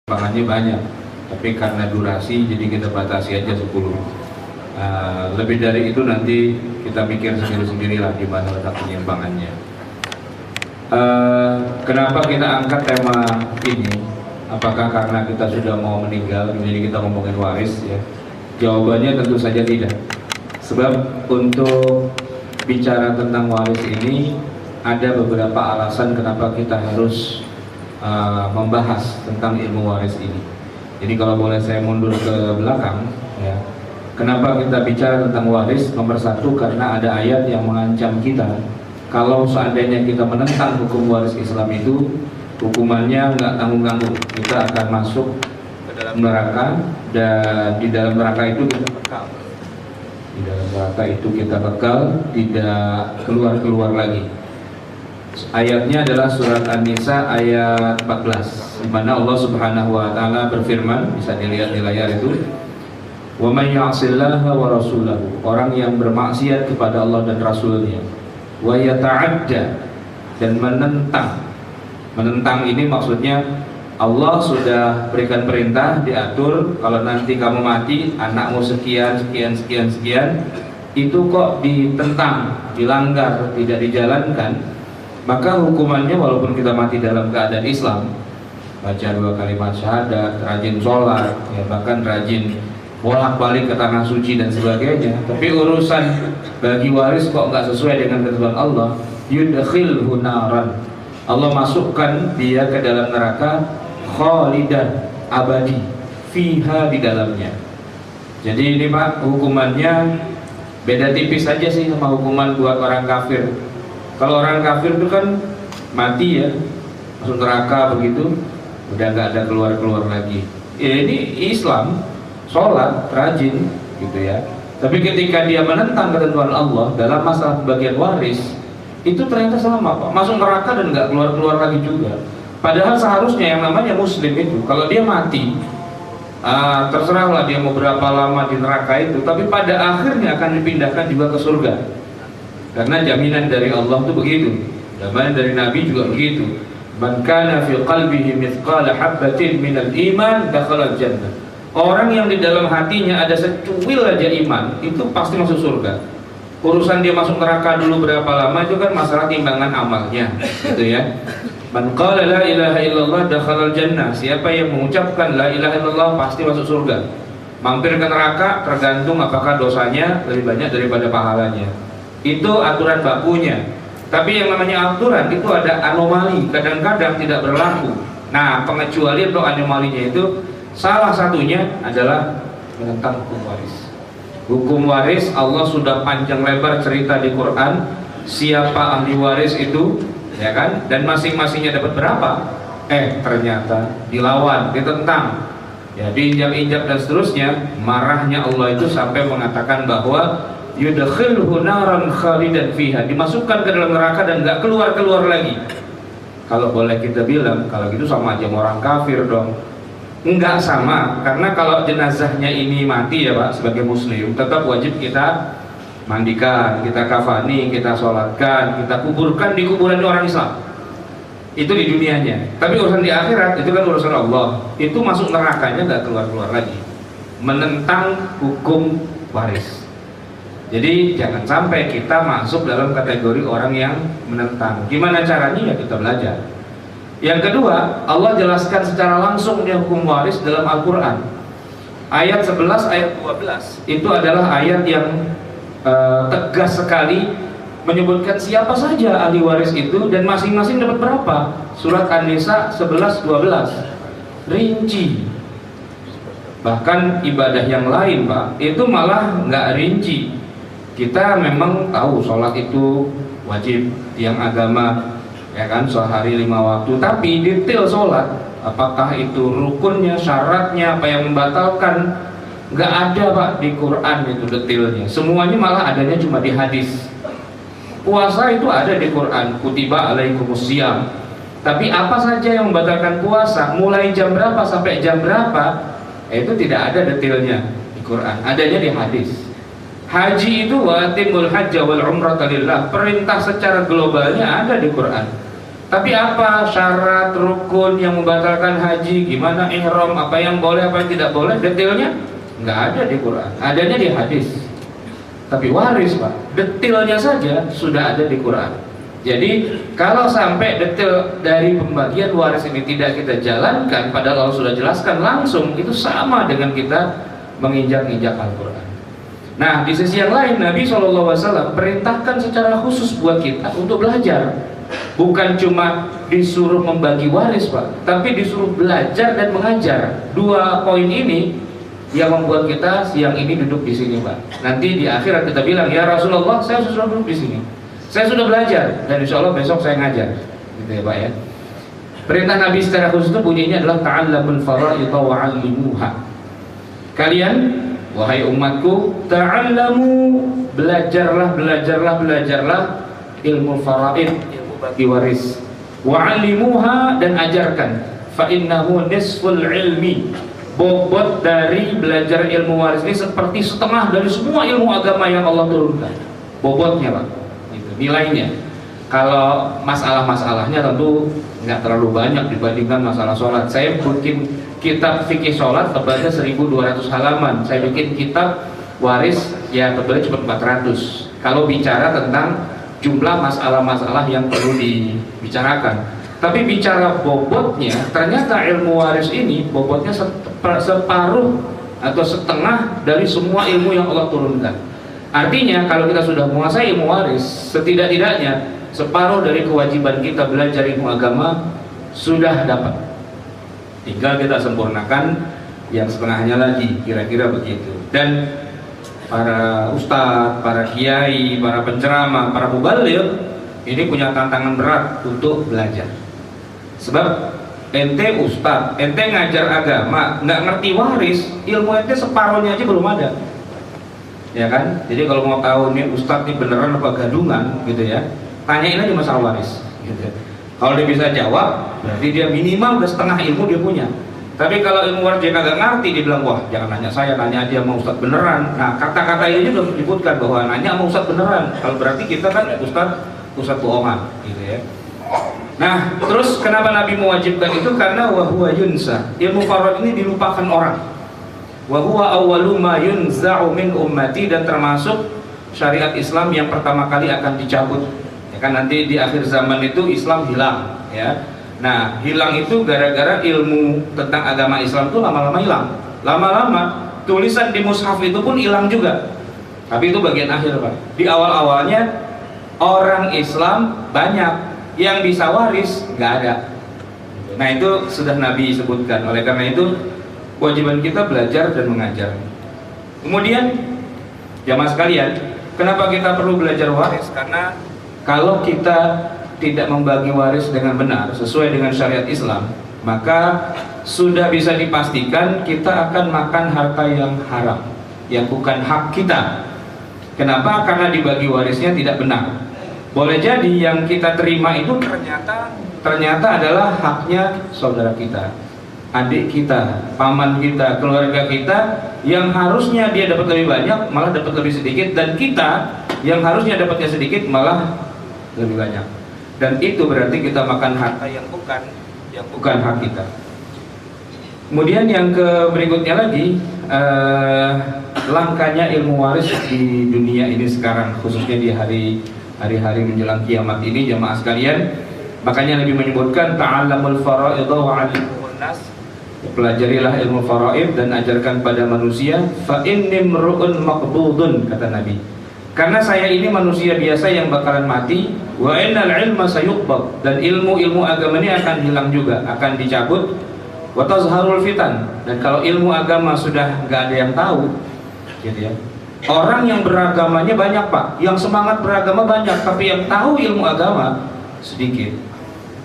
Perkembangannya banyak, tapi karena durasi jadi kita batasi aja 10. Lebih dari itu nanti kita mikir sendiri-sendiri lah gimana letak penyimpangannya. Kenapa kita angkat tema ini? Apakah karena kita sudah mau meninggal, jadi kita ngomongin waris ya? Jawabannya tentu saja tidak. Sebab untuk bicara tentang waris ini ada beberapa alasan kenapa kita harus membahas tentang ilmu waris ini. Jadi kalau boleh saya mundur ke belakang ya. Kenapa kita bicara tentang waris? Nomor satu, karena ada ayat yang mengancam kita kalau seandainya kita menentang hukum waris Islam itu, hukumannya nggak tanggung-tanggung, kita akan masuk ke dalam neraka, dan di dalam neraka itu kita kekal. Di dalam neraka itu kita kekal, tidak keluar-keluar lagi. Ayatnya adalah surat An-Nisa ayat 14, di mana Allah Subhanahu wa taala berfirman, bisa dilihat di layar itu, "Wa may ya'sillaha wa rasulahu", orang yang bermaksiat kepada Allah dan Rasulnya, wa yata'adda, dan menentang. Menentang ini maksudnya Allah sudah berikan perintah, diatur kalau nanti kamu mati anakmu sekian sekian sekian sekian, itu kok ditentang, dilanggar, tidak dijalankan, maka hukumannya walaupun kita mati dalam keadaan Islam, baca 2 kalimat syahadat, rajin sholat, ya, bahkan rajin bolak-balik ke tanah suci dan sebagainya, tapi urusan bagi waris kok nggak sesuai dengan ketentuan Allah, yudkhilhu naran, Allah masukkan dia ke dalam neraka, khalidan, abadi, fiha, di dalamnya. Jadi ini Pak, hukumannya beda tipis aja sih sama hukuman buat orang kafir. Kalau orang kafir itu kan mati ya, masuk neraka begitu, udah nggak ada keluar-keluar lagi. Ya, ini Islam, sholat, rajin gitu ya. Tapi ketika dia menentang ketentuan Allah dalam masalah pembagian waris, itu ternyata sama Pak, masuk neraka dan nggak keluar-keluar lagi juga. Padahal seharusnya yang namanya Muslim itu, kalau dia mati, terserahlah dia mau berapa lama di neraka itu, tapi pada akhirnya akan dipindahkan juga ke surga. Karena jaminan dari Allah itu begitu, jaminan dari Nabi juga begitu. Man kana fi qalbihi mithqala habatin minal iman dakhala jannah. Orang yang di dalam hatinya ada secuil aja iman, itu pasti masuk surga. Urusan dia masuk neraka dulu berapa lama itu kan masalah timbangan amalnya, gitu ya. Man qala la ilaha illallah dakhala jannah. Siapa yang mengucapkan la ilaha illallah pasti masuk surga. Mampir ke neraka tergantung apakah dosanya lebih banyak daripada pahalanya. Itu aturan bakunya. Tapi yang namanya aturan itu ada anomali, kadang-kadang tidak berlaku. Nah, pengecualian atau anomalinya itu salah satunya adalah menentang hukum waris. Hukum waris Allah sudah panjang lebar cerita di Quran, siapa ahli waris itu, ya kan? Dan masing-masingnya dapat berapa? Ternyata dilawan, ditentang, ya, diinjak-injak dan seterusnya. Marahnya Allah itu sampai mengatakan bahwa yudkhilhu naran khalidan fiha, dimasukkan ke dalam neraka dan nggak keluar-keluar lagi. Kalau boleh kita bilang, kalau gitu sama aja orang kafir dong. Enggak sama, karena kalau jenazahnya ini mati ya Pak, sebagai muslim tetap wajib kita mandikan, kita kafani, kita sholatkan, kita kuburkan di kuburan orang Islam. Itu di dunianya. Tapi urusan di akhirat itu kan urusan Allah. Itu masuk nerakanya nggak keluar-keluar lagi. Menentang hukum waris. Jadi jangan sampai kita masuk dalam kategori orang yang menentang. Gimana caranya? Ya kita belajar. Yang kedua, Allah jelaskan secara langsung dia hukum waris dalam Al-Quran. Ayat 11, ayat 12 itu adalah ayat yang tegas sekali menyebutkan siapa saja ahli waris itu dan masing-masing dapat berapa. Surat An-Nisa 11-12 rinci. Bahkan ibadah yang lain Pak, itu malah nggak rinci. Kita memang tahu sholat itu wajib tiang agama, ya kan, sehari 5 waktu. Tapi detail sholat, apakah itu rukunnya, syaratnya, apa yang membatalkan, nggak ada Pak di Quran itu detailnya. Semuanya malah adanya cuma di hadis. Puasa itu ada di Quran, kutiba alaikumusiyam. Tapi apa saja yang membatalkan puasa, mulai jam berapa sampai jam berapa, itu tidak ada detailnya di Quran. Adanya di hadis. Haji itu watimul hajja wal umrata lillah, perintah secara globalnya ada di Quran. Tapi apa syarat rukun yang membatalkan haji, gimana ihram, apa yang boleh, apa yang tidak boleh, detailnya nggak ada di Quran, adanya di hadis. Tapi waris Pak, detailnya saja sudah ada di Quran. Jadi kalau sampai detail dari pembagian waris ini tidak kita jalankan, padahal Allah sudah jelaskan langsung, itu sama dengan kita menginjak-injak Al-Quran. Nah, di sisi yang lain Nabi SAW perintahkan secara khusus buat kita untuk belajar. Bukan cuma disuruh membagi waris Pak, tapi disuruh belajar dan mengajar. Dua poin ini yang membuat kita siang ini duduk di sini Pak. Nanti di akhirat kita bilang, ya Rasulullah, saya sudah duduk di sini, saya sudah belajar, dan insya Allah besok saya ngajar, gitu ya Pak ya. Perintah Nabi secara khusus itu bunyinya adalah ta'allamul fara'idha wa'allimuha. Kalian, wahai umatku, ta'allamu, belajarlah ilmu fara'id, ilmu bagi waris. Wa'allimuha, dan ajarkan. Fa'innahu nisful ilmi. Bobot dari belajar ilmu waris ini seperti setengah dari semua ilmu agama yang Allah turunkan. Bobotnya Pak, gitu, nilainya. Kalau masalah-masalahnya tentu nggak terlalu banyak dibandingkan masalah sholat. Saya bikin kitab fikih sholat tebalnya 1200 halaman. Saya bikin kitab waris ya tebalnya cuma 400. Kalau bicara tentang jumlah masalah-masalah yang perlu dibicarakan. Tapi bicara bobotnya, ternyata ilmu waris ini bobotnya separuh atau setengah dari semua ilmu yang Allah turunkan. Artinya kalau kita sudah menguasai ilmu waris, setidak-tidaknya separuh dari kewajiban kita belajar ilmu agama sudah dapat. Tinggal kita sempurnakan yang setengahnya lagi, kira-kira begitu. Dan para ustadz, para kiai, para penceramah, para mubaligh ini punya tantangan berat untuk belajar. Sebab ente ustadz, ente ngajar agama, nggak ngerti waris, ilmu ente separuhnya aja belum ada, ya kan? Jadi kalau mau tahu nih ustadz nih beneran apa gadungan, gitu ya, tanyain aja masalah waris. Gitu. Kalau dia bisa jawab, berarti dia minimal udah setengah ilmu dia punya. Tapi kalau ilmu waris dia nggak ngerti, dia bilang wah jangan nanya saya, nanya aja sama ustadz beneran. Nah kata-kata ini sudah disebutkan bahwa nanya sama ustadz beneran. Kalau berarti kita kan ustadz bohongan, gitu ya. Nah, terus kenapa Nabi mewajibkan itu? Karena wahuwa yunsa. Ilmu farad ini dilupakan orang. Wahuwa awwalu ma yunza'u min ummati, dan termasuk syariat Islam yang pertama kali akan dicabut. Ya kan nanti di akhir zaman itu Islam hilang, ya. Nah, hilang itu gara-gara ilmu tentang agama Islam itu lama-lama hilang. Lama-lama tulisan di mushaf itu pun hilang juga. Tapi itu bagian akhir, Pak. Di awal-awalnya orang Islam banyak, yang bisa waris nggak ada. Nah itu sudah Nabi sebutkan. Oleh karena itu kewajiban kita belajar dan mengajar. Kemudian jamaah sekalian, kenapa kita perlu belajar waris? Karena kalau kita tidak membagi waris dengan benar sesuai dengan syariat Islam, maka sudah bisa dipastikan kita akan makan harta yang haram, yang bukan hak kita. Kenapa? Karena dibagi warisnya tidak benar. Boleh jadi yang kita terima itu ternyata adalah haknya saudara kita, adik kita, paman kita, keluarga kita, yang harusnya dia dapat lebih banyak malah dapat lebih sedikit, dan kita yang harusnya dapatnya sedikit malah lebih banyak. Dan itu berarti kita makan harta yang bukan hak kita. Kemudian yang berikutnya lagi, langkanya ilmu waris di dunia ini sekarang, khususnya di hari-hari menjelang kiamat ini, jamaah sekalian. Makanya Nabi menyebutkan ta'allamul fara'idha wa'allimuhun nas, pelajarilah ilmu faraid dan ajarkan pada manusia. Fa inni mru'un maqbudun, kata Nabi, karena saya ini manusia biasa yang bakalan mati. Wa innal ilma sayuqbad, dan ilmu agama ini akan hilang juga, akan dicabut. Wa tazharul fitan, dan kalau ilmu agama sudah nggak ada yang tahu, gitu ya. Orang yang beragamanya banyak, Pak, yang semangat beragama banyak, tapi yang tahu ilmu agama sedikit.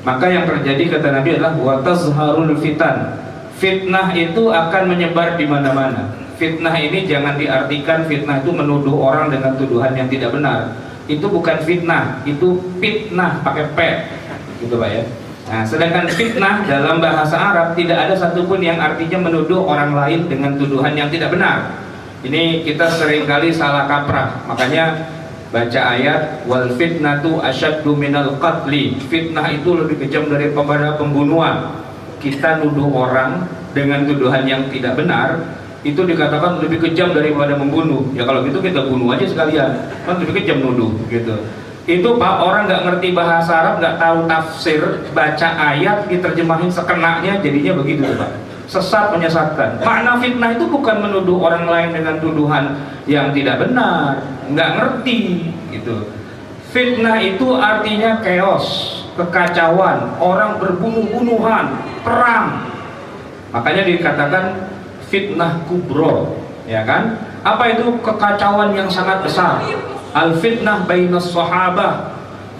Maka yang terjadi, kata Nabi, adalah wa tazharul fitan. Fitnah itu akan menyebar di mana-mana. Fitnah ini jangan diartikan fitnah itu menuduh orang dengan tuduhan yang tidak benar. Itu bukan fitnah, itu fitnah pakai p, gitu Pak ya. Nah, sedangkan fitnah dalam bahasa Arab tidak ada satupun yang artinya menuduh orang lain dengan tuduhan yang tidak benar. Ini kita seringkali salah kaprah. Makanya baca ayat wal fitnatu asyaddu minal qatli, fitnah itu lebih kejam daripada pembunuhan. Kita nuduh orang dengan tuduhan yang tidak benar itu dikatakan lebih kejam daripada membunuh. Ya kalau gitu kita bunuh aja sekalian, kan lebih kejam nuduh gitu. Itu Pak, orang nggak ngerti bahasa Arab, nggak tahu tafsir, baca ayat diterjemahin sekenaknya, jadinya begitu Pak. Sesat, menyesatkan. Makna fitnah itu bukan menuduh orang lain dengan tuduhan yang tidak benar, nggak ngerti gitu. Fitnah itu artinya chaos, kekacauan, orang berbunuh-bunuhan, perang. Makanya dikatakan fitnah kubro, ya kan? Apa itu? Kekacauan yang sangat besar. Al fitnah bainas sahabah,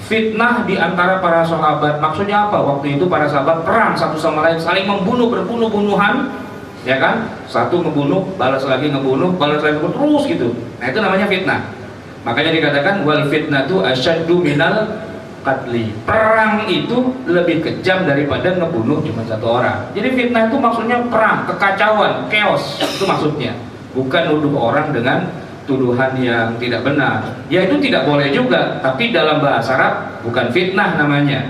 fitnah di antara para sahabat. Maksudnya apa? Waktu itu para sahabat perang satu sama lain, saling membunuh, berbunuh-bunuhan, ya kan? Satu ngebunuh, balas lagi ngebunuh, balas lagi ngebunuh, terus gitu. Nah itu namanya fitnah. Makanya dikatakan wal fitnatu asyaddu minal qatli. Perang itu lebih kejam daripada ngebunuh cuma satu orang. Jadi fitnah itu maksudnya perang, kekacauan, chaos, itu maksudnya. Bukan nuduh orang dengan tuduhan yang tidak benar. Ya itu tidak boleh juga, tapi dalam bahasa Arab bukan fitnah namanya,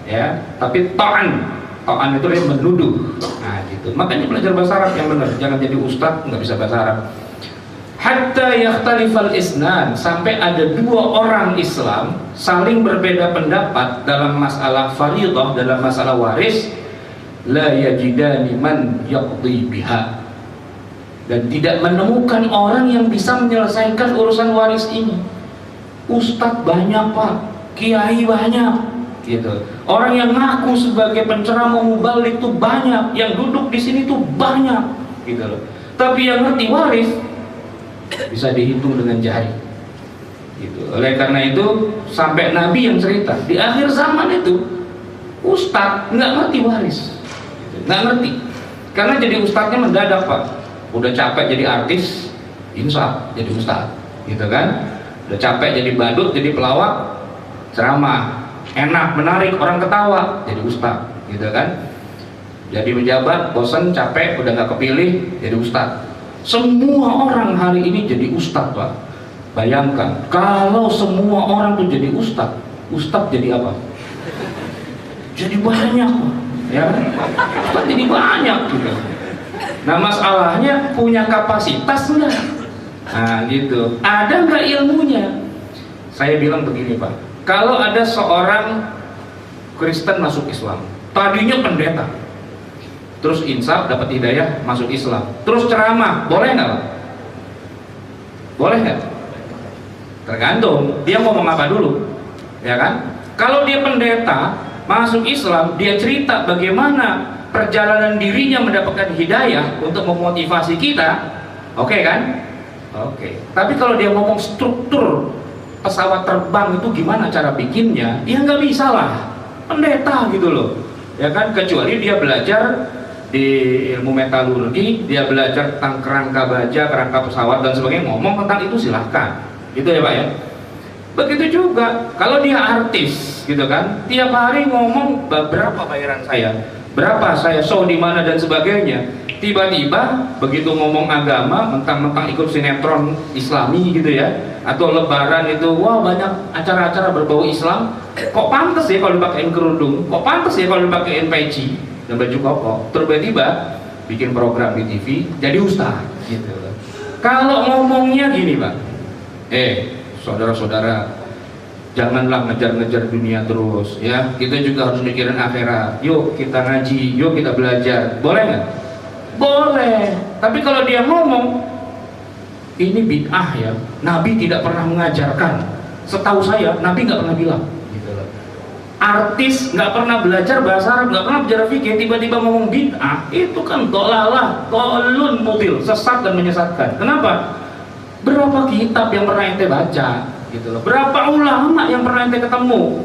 ya, tapi ta'an. Ta'an itu yang menuduh. Nah gitu. Makanya belajar bahasa Arab yang benar, jangan jadi ustadz nggak bisa bahasa Arab. Hatta yakhtalifal isnan, sampai ada dua orang Islam saling berbeda pendapat dalam masalah fardhah, dalam masalah waris, la yajidani man yaqdi biha, dan tidak menemukan orang yang bisa menyelesaikan urusan waris ini. Ustadz banyak Pak, kiai banyak gitu. Orang yang ngaku sebagai penceramah mubalik itu banyak, yang duduk di sini tuh banyak gitu loh. Tapi yang ngerti waris bisa dihitung dengan jari gitu. Oleh karena itu sampai Nabi yang cerita di akhir zaman itu ustadz nggak ngerti waris gitu. Nggak ngerti, karena jadi ustadznya mendadak Pak. Udah capek jadi artis, insaf jadi ustadz gitu kan. Udah capek jadi badut, jadi pelawak, ceramah enak, menarik, orang ketawa, jadi ustadz gitu kan. Jadi menjabat, bosan, capek, udah nggak kepilih, jadi ustadz. Semua orang hari ini jadi ustadz Pak. Bayangkan kalau semua orang tuh jadi ustadz, ustadz jadi apa? Jadi banyak Pak, ya kan? Ustadz jadi banyak gitu. Nah masalahnya punya kapasitas enggak? Nah gitu. Ada nggak ilmunya? Saya bilang begini Pak, kalau ada seorang Kristen masuk Islam, tadinya pendeta, terus insaf dapat hidayah masuk Islam, terus ceramah, boleh nggak Pak? Boleh nggak? Tergantung dia ngomong apa dulu, ya kan? Kalau dia pendeta masuk Islam, dia cerita bagaimana perjalanan dirinya mendapatkan hidayah untuk memotivasi kita, oke kan? Oke. Tapi kalau dia ngomong struktur pesawat terbang itu gimana cara bikinnya, ya nggak bisa lah, pendeta gitu loh, ya kan? Kecuali dia belajar di ilmu metalurgi, dia belajar tentang kerangka baja, kerangka pesawat dan sebagainya, ngomong tentang itu silahkan, gitu ya Pak ya. Begitu juga kalau dia artis gitu kan, tiap hari ngomong berapa bayaran saya, berapa saya show di mana dan sebagainya. Tiba-tiba begitu ngomong agama, mentang-mentang ikut sinetron Islami gitu ya, atau lebaran itu wah banyak acara-acara berbau Islam, kok pantas ya kalau dipakein kerudung, kok pantas ya kalau dipakein peci dan baju koko, tiba-tiba bikin program di TV jadi ustaz gitu. Kalau ngomongnya gini Pak, saudara-saudara, janganlah ngejar-ngejar dunia terus ya, kita juga harus mikirin akhirat, yuk kita ngaji, yuk kita belajar, boleh nggak? Boleh. Tapi kalau dia ngomong ini bid'ah ya, Nabi tidak pernah mengajarkan, setahu saya Nabi nggak pernah bilang gitu loh. Artis nggak pernah belajar bahasa Arab, nggak pernah belajar fikih, tiba-tiba ngomong bid'ah, itu kan dolalah, dolun mobil, sesat dan menyesatkan. Kenapa? Berapa kitab yang pernah ente baca gitu loh, berapa ulama yang pernah ente ketemu,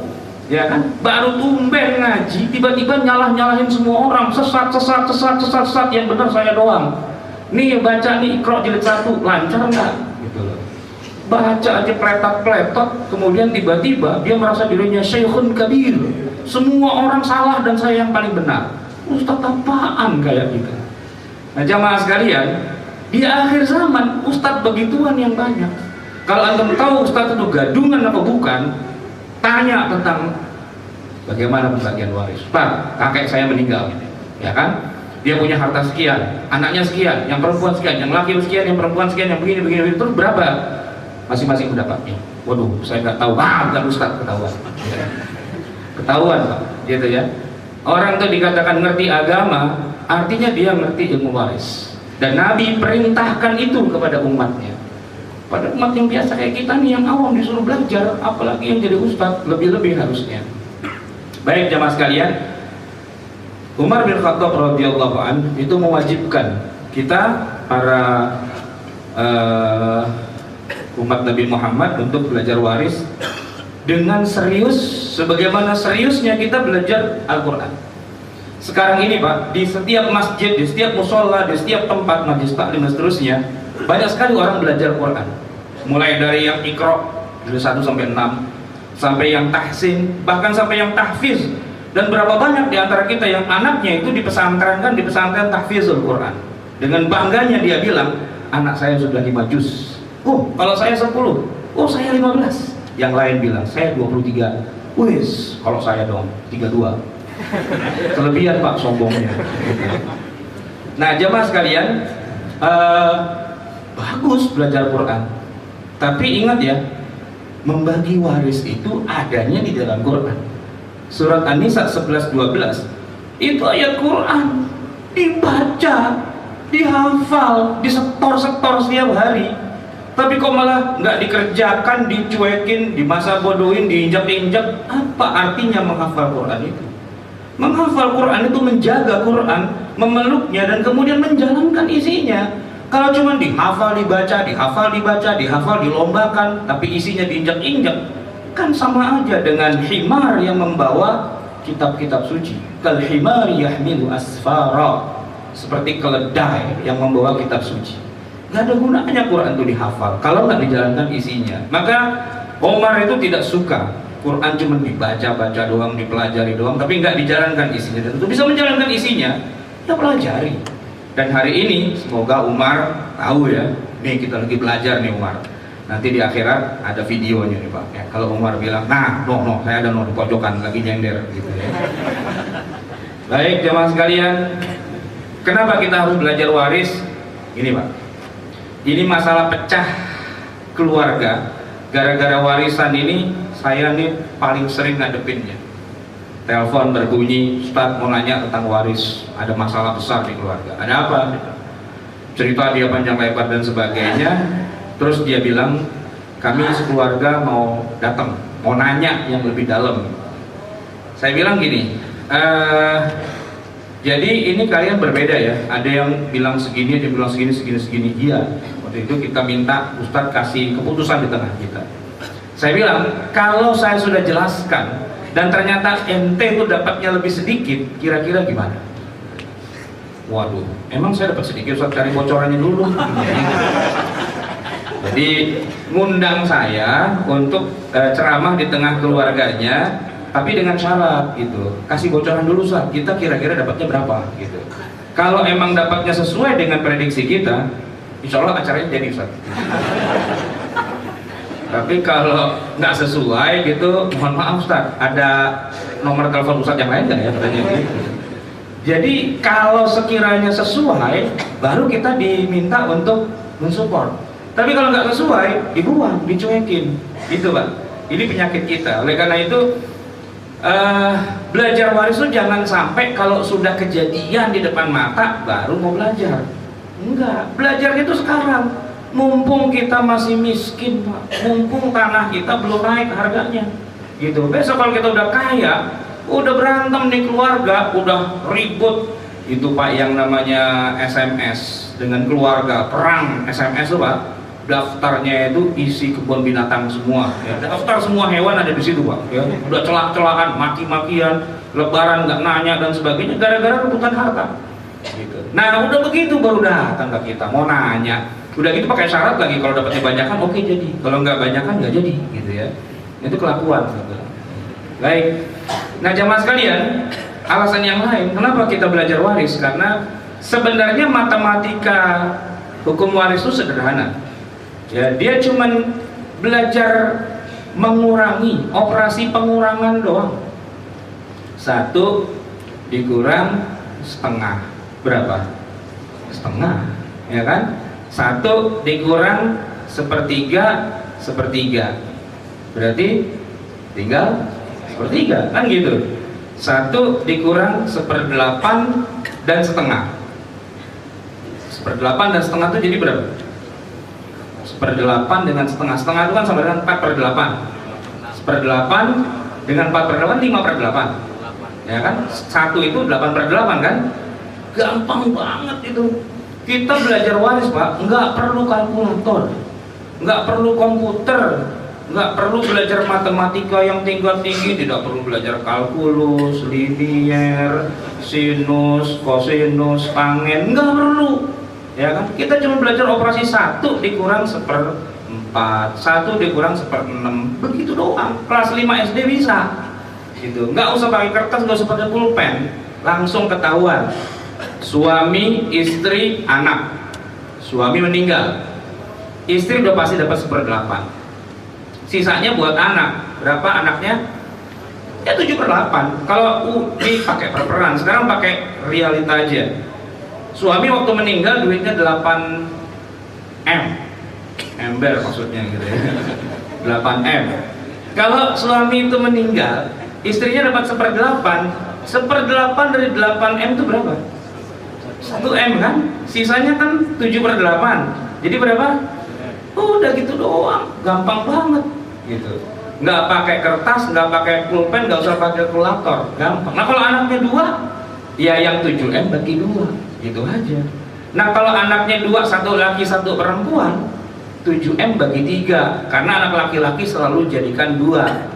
ya kan? Baru tumben ngaji, tiba-tiba nyalah-nyalahin semua orang, sesat, yang benar saya doang. Nih baca nih Iqra jilid 1, lancar nggak? Gitu loh. Baca aja pletot-pletot, kemudian tiba-tiba dia merasa dirinya syekhun kabir. Semua orang salah dan saya yang paling benar. Ustadz apaan kayak gitu? Nah jamaah sekalian, di akhir zaman ustadz begituan yang banyak. Kalau antum tahu Ustaz itu gadungan apa bukan, tanya tentang bagaimana pembagian waris. Pak, kakek saya meninggal, ya kan? Dia punya harta sekian, anaknya sekian, yang perempuan sekian, yang laki sekian, yang perempuan sekian, yang begini, terus berapa masing-masing pendapatnya? Waduh, saya nggak tahu. Bukan Ustaz, ketahuan. Ketahuan, Pak, gitu ya. Orang tuh dikatakan ngerti agama, artinya dia ngerti ilmu waris. Dan Nabi perintahkan itu kepada umatnya. Pada umat yang biasa kayak kita nih, yang awam disuruh belajar, apalagi yang jadi ustaz, lebih-lebih harusnya. Baik jamaah sekalian, Umar bin Khattab radhiyallahu an itu mewajibkan kita para umat Nabi Muhammad untuk belajar waris dengan serius, sebagaimana seriusnya kita belajar Al-Quran. Sekarang ini Pak, di setiap masjid, di setiap musola, di setiap tempat majlis taklim dan seterusnya, banyak sekali orang belajar Quran. Mulai dari yang Iqra dari 1 sampai 6, sampai yang tahsin, bahkan sampai yang tahfiz. Dan berapa banyak di antara kita yang anaknya itu dipesantrenkan di pesantren tahfizul Quran. Dengan bangganya dia bilang, anak saya sudah 5 juz. Kalau saya 10, saya 15. Yang lain bilang, saya 23. Wis, kalau saya dong 32. Kelebihan Pak sombongnya. Nah jemaah sekalian, bagus belajar Quran, tapi ingat ya, membagi waris itu adanya di dalam Quran. Surat An-Nisa 11-12 itu ayat Quran, dibaca, dihafal, disetor-setor setiap hari. Tapi kok malah nggak dikerjakan, dicuekin, dimasa bodohin, diinjak-injak. Apa artinya menghafal Quran itu? Menghafal Quran itu menjaga Quran, memeluknya, dan kemudian menjalankan isinya. Kalau cuma dihafal, dibaca, dihafal, dibaca, dihafal, dilombakan, tapi isinya diinjak-injak, kan sama aja dengan himar yang membawa kitab-kitab suci. Kal himari yahmilu asfara, seperti keledai yang membawa kitab suci. Gak ada gunanya Quran itu dihafal kalau nggak dijalankan isinya. Maka Umar itu tidak suka Quran cuma dibaca-baca doang, dipelajari doang, tapi nggak dijalankan isinya. Dan untuk bisa menjalankan isinya, ya pelajari. Dan hari ini semoga Umar tahu ya, nih kita lagi belajar nih Umar. Nanti di akhirat ada videonya nih Pak. Ya, kalau Umar bilang, nah, saya ada di pojokan lagi nyender gitu ya. Baik jemaah sekalian, kenapa kita harus belajar waris? Ini Pak, ini masalah pecah keluarga. Gara-gara warisan ini saya nih paling sering ngadepinnya. Telepon berbunyi, Ustaz mau nanya tentang waris, ada masalah besar di keluarga. Ada apa? Cerita dia panjang lebar dan sebagainya. Terus dia bilang, kami sekeluarga mau datang, mau nanya yang lebih dalam. Saya bilang gini, jadi ini kalian berbeda ya. Ada yang bilang segini, ada yang bilang segini. Iya. Waktu itu kita minta Ustadz kasih keputusan di tengah kita. Saya bilang, kalau saya sudah jelaskan dan ternyata ente itu dapatnya lebih sedikit, kira-kira gimana? Waduh, emang saya dapat sedikit, Ustadz cari bocorannya dulu. Jadi ngundang saya untuk ceramah di tengah keluarganya, tapi dengan syarat gitu, kasih bocoran dulu Ustadz, kita kira-kira dapatnya berapa gitu. Kalau emang dapatnya sesuai dengan prediksi kita, insya Allah acaranya jadi Ustadz. Tapi kalau nggak sesuai gitu, mohon maaf Ustadz, ada nomor telepon Ustadz yang lain nggak ya katanya gitu. Jadi kalau sekiranya sesuai, baru kita diminta untuk mensupport. Tapi kalau nggak sesuai, dibuang, dicuekin, gitu Pak. Ini penyakit kita. Oleh karena itu, belajar waris itu jangan sampai kalau sudah kejadian di depan mata baru mau belajar. Enggak, belajar itu sekarang. Mumpung kita masih miskin Pak, mumpung tanah kita belum naik harganya, gitu. Besok kalau kita udah kaya, udah berantem nih keluarga, udah ribut, itu Pak yang namanya SMS dengan keluarga, perang SMS tuh Pak. Daftarnya itu isi kebun binatang semua, ya. Daftar semua hewan ada di situ Pak, ya. Udah celak-celakan, maki-makian, lebaran nggak nanya dan sebagainya, gara-gara rebutan harta, gitu. Nah udah begitu baru datang ke kita mau nanya, udah gitu pakai syarat lagi, kalau dapatnya banyakan oke jadi, kalau nggak banyakan nggak jadi, gitu ya. Itu kelakuan, gitu. Baik, nah jamaah sekalian, alasan yang lain kenapa kita belajar waris, karena sebenarnya matematika hukum waris itu sederhana. Ya, dia cuman belajar mengurangi, operasi pengurangan doang. 1 dikurang setengah berapa? Setengah, ya kan? 1 dikurang sepertiga berarti tinggal sepertiga, kan gitu. 1 dikurang 1/8 dan setengah. 1/8 dan setengah itu jadi berapa? 1/8 dengan setengah. Setengah itu kan sama dengan 4/8. 1/8 dengan 4/8 5/8, ya kan? 1 itu 8/8 kan? Gampang banget itu. Kita belajar waris, Pak, nggak perlu kalkulator, nggak perlu komputer, nggak perlu belajar matematika yang tingkat tinggi, tidak perlu belajar kalkulus, linier, sinus, kosinus, tangen, nggak perlu, ya kan? Kita cuma belajar operasi 1 dikurang 1/4, 1 dikurang 1/6, begitu doang. Kelas 5 SD bisa, gitu. Nggak usah pakai kertas, nggak usah pakai pulpen, langsung ketahuan. Suami, istri, anak. Suami meninggal, istri udah pasti dapat 1/8. Sisanya buat anak. Berapa anaknya? Ya 7/8. Kalau dipakai perperan, sekarang pakai realita aja. Suami waktu meninggal duitnya 8 M, ember maksudnya gitu ya. 8 M. Kalau suami itu meninggal, istrinya dapat 1/8. 1/8 dari 8 M itu berapa? 1 M kan? Sisanya kan 7/8. Jadi berapa? Udah gitu doang, gampang banget gitu. Nggak pakai kertas, nggak pakai pulpen, nggak usah pakai kalkulator, gampang. Nah kalau anaknya 2, ya yang 7 M bagi 2, gitu aja. Nah kalau anaknya 2, 1 laki 1 perempuan, 7 M bagi 3, karena anak laki-laki selalu jadikan 2,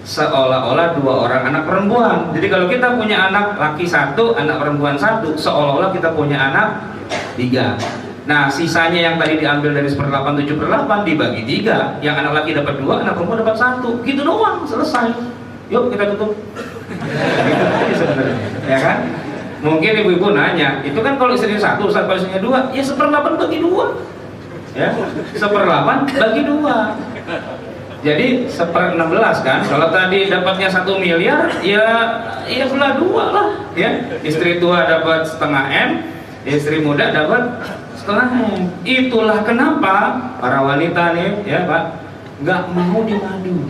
seolah-olah 2 orang anak perempuan. Jadi kalau kita punya anak laki 1, anak perempuan 1, seolah-olah kita punya anak 3. Nah sisanya yang tadi diambil dari 1/8 7/8 dibagi 3, yang anak laki dapat 2, anak perempuan dapat 1, gitu doang, selesai. Yuk kita tutup. Gitu aja sebenarnya, ya kan? Mungkin ibu-ibu nanya, itu kan kalau istrinya 1, Ustaz, kalau istrinya 2, ya 1/8 bagi 2, ya 1/8 bagi 2. Jadi 1/16 kan. Kalau tadi dapatnya 1 miliar, ya belah 2 lah, ya. Istri tua dapat setengah M, istri muda dapat setengah M. Itulah kenapa para wanita nih, ya Pak, nggak mau dimadu.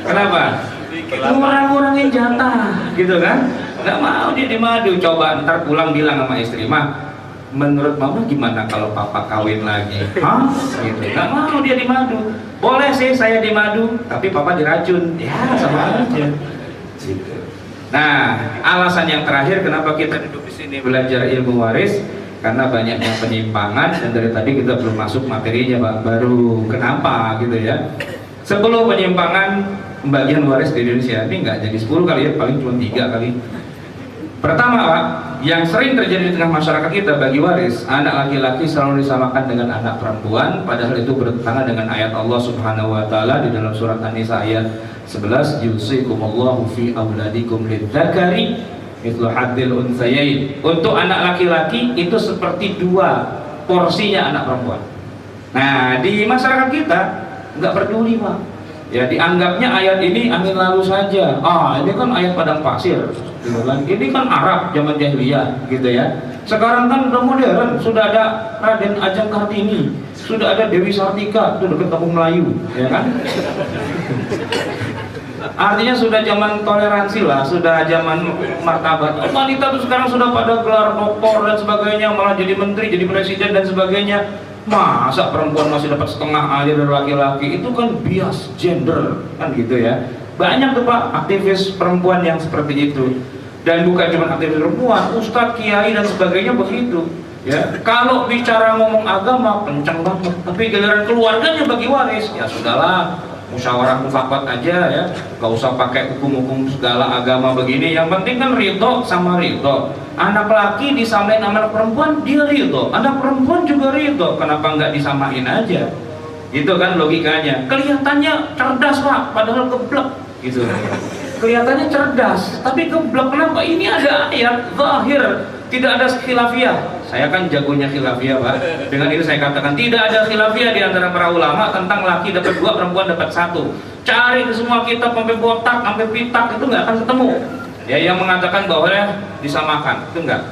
Kenapa? Ngurang-ngurangin jatah, gitu kan? Nggak mau dia dimadu. Coba ntar pulang bilang sama istri, "Mah, menurut mama gimana kalau papa kawin lagi?" Hah? Gitu. Gak mau dia dimadu. Boleh sih saya dimadu, tapi papa diracun. Ya sama aja. Gitu. Nah, alasan yang terakhir kenapa kita duduk di sini belajar ilmu waris, karena banyaknya penyimpangan dan dari tadi kita belum masuk materinya, Pak. Baru kenapa gitu ya. 10 penyimpangan pembagian waris di Indonesia. Ini nggak jadi 10 kali ya, paling cuma 3 kali. Pertama, Pak, yang sering terjadi di tengah masyarakat kita bagi waris, anak laki-laki selalu disamakan dengan anak perempuan, padahal itu bertentangan dengan ayat Allah Subhanahu wa taala di dalam surat An-Nisa ayat 11, yusikumullahu fi auladikum lidzakari mithlu hadzil untsayain. Untuk anak laki-laki itu seperti 2 porsinya anak perempuan. Nah, di masyarakat kita nggak peduli, Pak. Ya dianggapnya ayat ini angin lalu saja. Ini kan ayat padang pasir. Ini kan Arab zaman jahiliyah, gitu ya. Sekarang kan udah modern, sudah ada Raden Ajeng Kartini, sudah ada Dewi Sartika, itu dekat Kampung Melayu, ya kan? Artinya sudah zaman toleransi lah, sudah zaman martabat. Wanita tuh sekarang sudah pada gelar doktor dan sebagainya, malah jadi menteri, jadi presiden dan sebagainya. Masa perempuan masih dapat setengah aja dari laki-laki? Itu kan bias gender, kan gitu ya. Banyak tuh Pak aktivis perempuan yang seperti itu. Dan bukan cuma aktivis perempuan, ustadz, kiai dan sebagainya begitu. Ya, kalau bicara ngomong agama kencang banget, tapi giliran keluarganya bagi waris, ya sudahlah, musyawarah mufakat aja ya, gak usah pakai hukum-hukum segala agama begini. Yang penting kan ridho sama ridho. Anak laki disamain anak perempuan, dia ridho. Anak perempuan juga ridho. Kenapa nggak disamain aja? Itu kan logikanya. Kelihatannya cerdas Pak, padahal geblek gitu. Kelihatannya cerdas, tapi geblek. Kenapa? Ini ada ayat zahir tidak ada khilafiyah. Saya kan jagonya khilafiyah, Pak. Dengan ini saya katakan tidak ada khilafiyah di antara para ulama tentang laki dapat 2, perempuan dapat 1. Cari ke semua kitab sampai botak, sampai pitak, itu nggak akan ketemu. Ya, yang mengatakan bahwa ya disamakan, itu enggak.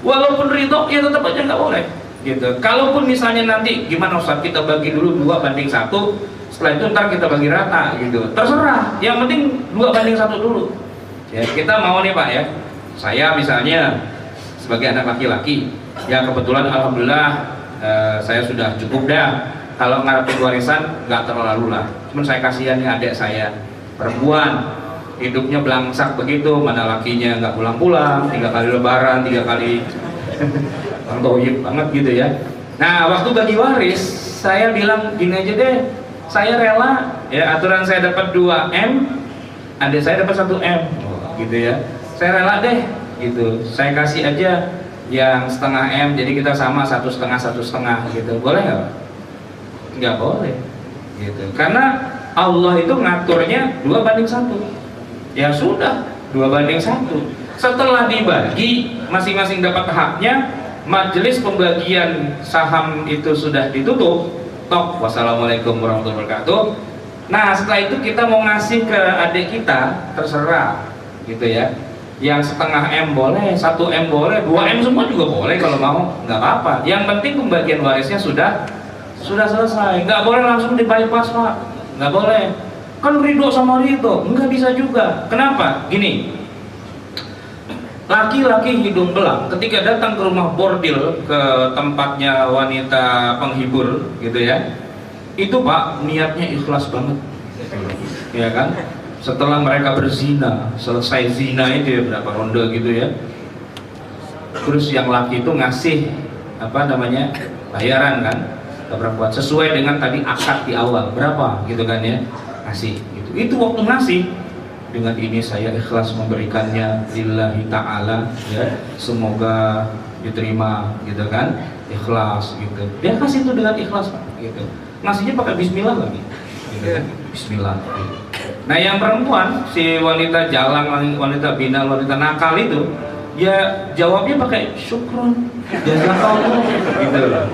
Walaupun ridho, ya tetap aja nggak boleh. Gitu. Kalaupun misalnya nanti gimana Ustaz, kita bagi dulu 2:1, setelah itu ntar kita bagi rata, gitu. Terserah. Yang penting 2:1 dulu. Ya, kita mau nih Pak ya. Saya misalnya sebagai anak laki-laki, ya kebetulan alhamdulillah saya sudah cukup dah. Kalau ngarepin warisan nggak terlalu lah. Cuman saya kasihan nih adik saya perempuan, hidupnya belangsak begitu, mana lakinya nggak pulang-pulang, 3 kali lebaran, 3 kali toyib banget gitu ya. Nah, waktu bagi waris saya bilang gini aja deh, saya rela ya aturan saya dapat 2M, adik saya dapat 1M, gitu ya. Saya rela deh gitu, saya kasih aja yang setengah M, jadi kita sama 1,5 gitu. Boleh nggak? Nggak boleh gitu, karena Allah itu ngaturnya 2:1. Ya sudah, 2:1. Setelah dibagi masing-masing dapat haknya, majelis pembagian saham itu sudah ditutup. Tok, wassalamualaikum warahmatullahi wabarakatuh. Nah, setelah itu kita mau ngasih ke adik kita, terserah gitu ya. Yang setengah M boleh, 1M boleh, 2M semua juga boleh kalau mau, nggak apa-apa. Yang penting pembagian warisnya sudah selesai. Nggak boleh langsung di bypass Pak, nggak boleh. Kan ridho sama ridho, nggak bisa juga. Kenapa? Gini, laki-laki hidung belang ketika datang ke rumah bordil, ke tempatnya wanita penghibur gitu ya, itu Pak niatnya ikhlas banget, ya kan? Setelah mereka berzina, selesai zina itu ya, berapa ronde gitu ya, terus yang laki itu ngasih apa namanya bayaran kan ke perempuan sesuai dengan tadi akad di awal berapa gitu kan ya, ngasih gitu. Itu waktu ngasih, dengan ini saya ikhlas memberikannya lillahi ta'ala ya, semoga diterima gitu kan, ikhlas gitu. Dia kasih itu dengan ikhlas Pak gitu. Ngasihnya pakai bismillah lagi gitu. Bismillah gitu. Nah, yang perempuan, si wanita jalang, wanita binal, wanita nakal itu, ya jawabnya pakai syukron, jazakallah gitu loh,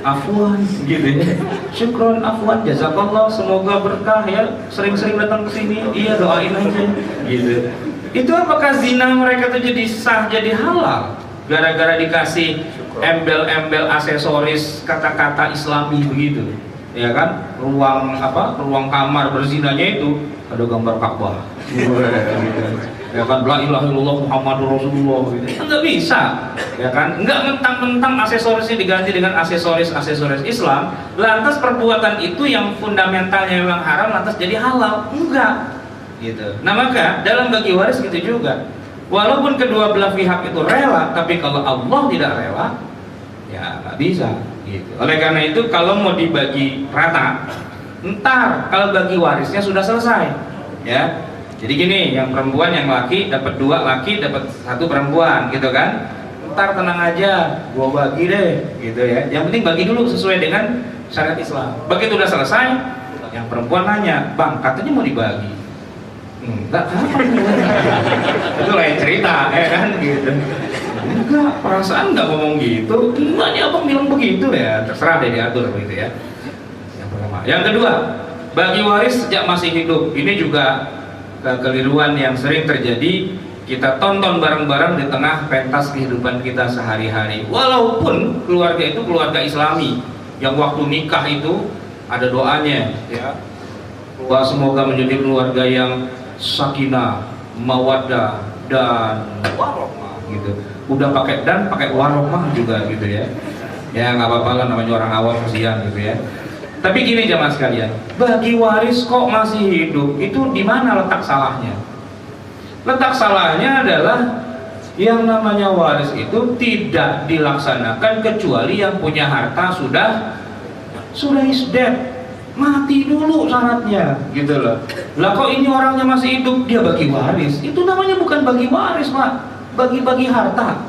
afwan gitu ya, syukron, afwan, jazakallah, semoga berkah ya, sering-sering datang ke sini, iya doain aja gitu. Itu apakah zina mereka itu jadi sah, jadi halal gara-gara dikasih embel-embel aksesoris kata-kata Islami begitu? Ya kan, ruang kamar berzinanya itu ada gambar Ka'bah ya kan, la ilaha illallah Muhammadur Rasulullah gitu. Enggak bisa ya kan, enggak mentang-mentang aksesorisnya diganti dengan aksesoris Islam lantas perbuatan itu yang fundamentalnya memang haram lantas jadi halal, enggak gitu. Nah, maka dalam bagi waris gitu juga, walaupun kedua belah pihak itu rela, tapi kalau Allah tidak rela ya nggak bisa gitu. Oleh karena itu kalau mau dibagi rata, ntar kalau bagi warisnya sudah selesai ya. Jadi gini, yang perempuan yang laki dapat 2, laki dapat 1 perempuan gitu kan. Ntar tenang aja, gua bagi deh gitu ya. Yang penting bagi dulu sesuai dengan syariat Islam. Begitu udah selesai, yang perempuan nanya, "Bang, katanya mau dibagi." Enggak, apa? Itu lain cerita ya kan gitu. Enggak, perasaan enggak ngomong gitu. Enggak, nih abang bilang begitu ya. Terserah deh diatur begitu ya. Yang pertama. Yang kedua, bagi waris sejak masih hidup. Ini juga kekeliruan yang sering terjadi. Kita tonton bareng-bareng di tengah pentas kehidupan kita sehari-hari. Walaupun keluarga itu keluarga Islami, yang waktu nikah itu ada doanya ya. Wah, semoga menjadi keluarga yang sakinah, mawaddah dan warohmah gitu. Udah pakai dan pakai warohmah juga gitu ya. Ya nggak apa-apa lah, namanya orang awam kasihan gitu ya. Tapi gini jamaah sekalian, bagi waris kok masih hidup, itu di mana letak salahnya? Letak salahnya adalah yang namanya waris itu tidak dilaksanakan kecuali yang punya harta sudah isdet, mati dulu syaratnya gitu loh. Lah kok ini orangnya masih hidup dia bagi waris? Itu namanya bukan bagi waris Pak, bagi-bagi harta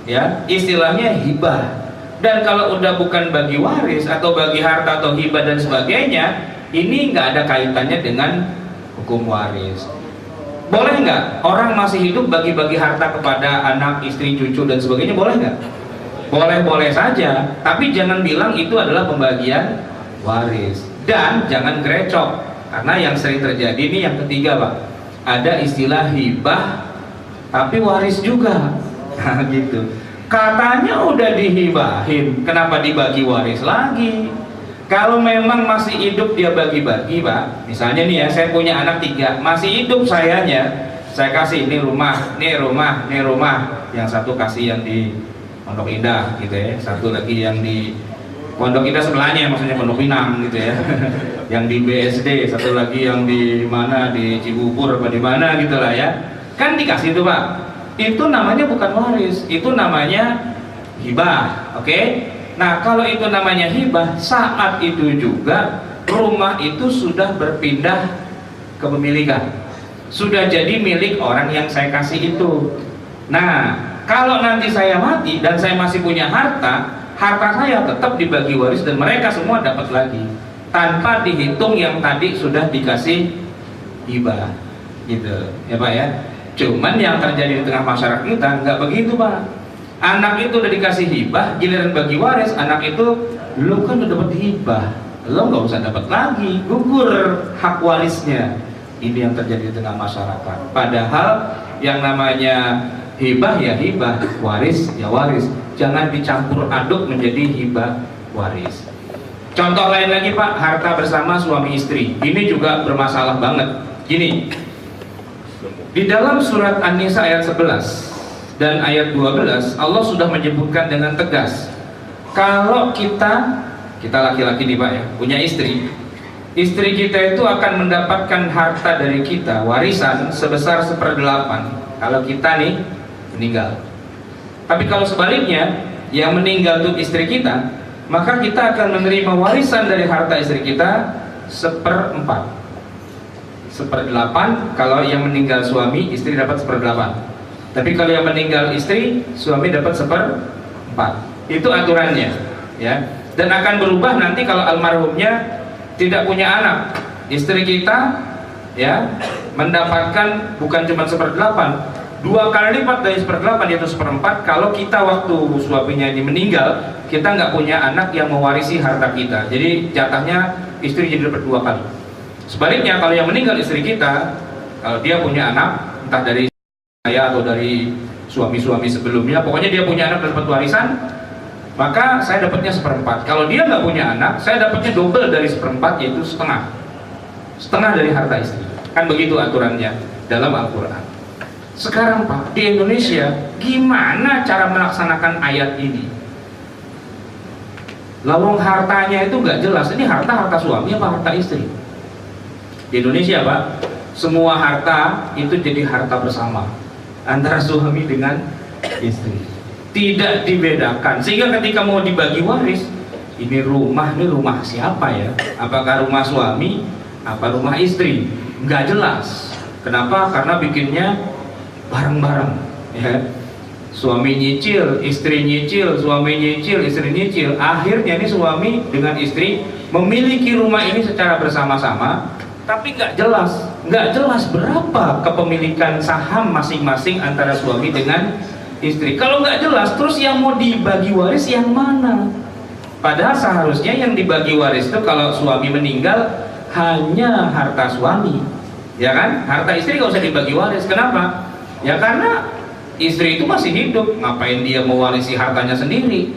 ya, istilahnya hibah. Dan kalau udah bukan bagi waris atau bagi harta atau hibah dan sebagainya, ini nggak ada kaitannya dengan hukum waris. Boleh nggak orang masih hidup bagi-bagi harta kepada anak, istri, cucu dan sebagainya? Boleh nggak? Boleh-boleh saja, tapi jangan bilang itu adalah pembagian waris. Dan jangan gerecok, karena yang sering terjadi ini yang ketiga Pak, ada istilah hibah tapi waris juga. Nah, gitu. Katanya udah dihibahin, kenapa dibagi waris lagi? Kalau memang masih hidup dia bagi-bagi Pak. Misalnya nih ya, saya punya anak 3, masih hidup sayanya, saya kasih ini rumah, ini rumah, ini rumah. Yang satu kasih yang di Pondok Indah gitu ya, satu lagi yang di Pondok Indah sebelahnya, maksudnya Pondok Pinang gitu ya. Yang di BSD, satu lagi yang di mana, di Cibubur apa di mana gitulah ya. Kan dikasih tuh Pak. Itu namanya bukan waris, itu namanya hibah. Oke? Nah, kalau itu namanya hibah, saat itu juga rumah itu sudah berpindah kepemilikan. Sudah jadi milik orang yang saya kasih itu. Nah, kalau nanti saya mati dan saya masih punya harta, harta saya tetap dibagi waris dan mereka semua dapat lagi tanpa dihitung yang tadi sudah dikasih hibah. Gitu, ya Pak ya. Cuman yang terjadi di tengah masyarakat kita nggak begitu Pak. Anak itu udah dikasih hibah, giliran bagi waris, anak itu lo kan udah dapat hibah, lo nggak usah dapat lagi, gugur hak warisnya. Ini yang terjadi di tengah masyarakat. Padahal yang namanya hibah ya hibah, waris ya waris. Jangan dicampur aduk menjadi hibah waris. Contoh lain lagi Pak, harta bersama suami istri. Ini juga bermasalah banget. Gini, di dalam surat An-Nisa ayat 11 dan ayat 12 Allah sudah menyebutkan dengan tegas, kalau kita laki-laki nih Pak ya, punya istri, istri kita itu akan mendapatkan harta dari kita, warisan sebesar 1/8 kalau kita nih meninggal. Tapi kalau sebaliknya, yang meninggal itu istri kita, maka kita akan menerima warisan dari harta istri kita 1/4. 1/8 kalau yang meninggal suami, istri dapat 1/8. Tapi kalau yang meninggal istri, suami dapat 1/4. Itu aturannya, ya. Dan akan berubah nanti kalau almarhumnya tidak punya anak. Istri kita, ya, mendapatkan bukan cuma 1/8, 2 kali lipat dari 1/8, yaitu 1/4. Kalau kita waktu suaminya ini meninggal, kita nggak punya anak yang mewarisi harta kita. Jadi jatahnya istri jadi dapat 2 kali. Sebaliknya kalau yang meninggal istri kita, kalau dia punya anak, entah dari saya atau dari suami-suami sebelumnya, pokoknya dia punya anak dan dapat warisan, maka saya dapatnya 1/4. Kalau dia nggak punya anak, saya dapatnya double dari 1/4, yaitu setengah dari harta istri. Kan begitu aturannya dalam Al-Quran. Sekarang Pak, di Indonesia gimana cara melaksanakan ayat ini? Lawang hartanya itu nggak jelas. Ini harta suami apa harta istri? Di Indonesia Pak, semua harta itu jadi harta bersama antara suami dengan istri, tidak dibedakan. Sehingga ketika mau dibagi waris, ini rumah siapa ya? Apakah rumah suami, apa rumah istri? Nggak jelas. Kenapa? Karena bikinnya bareng-bareng, ya. Suami nyicil, istri nyicil, suami nyicil, istri nyicil. Akhirnya ini suami dengan istri memiliki rumah ini secara bersama-sama, tapi nggak jelas berapa kepemilikan saham masing-masing antara suami dengan istri. Kalau nggak jelas, terus yang mau dibagi waris yang mana? Padahal seharusnya yang dibagi waris itu kalau suami meninggal hanya harta suami, ya kan? Harta istri nggak usah dibagi waris. Kenapa? Ya karena istri itu masih hidup, ngapain dia mewarisi hartanya sendiri,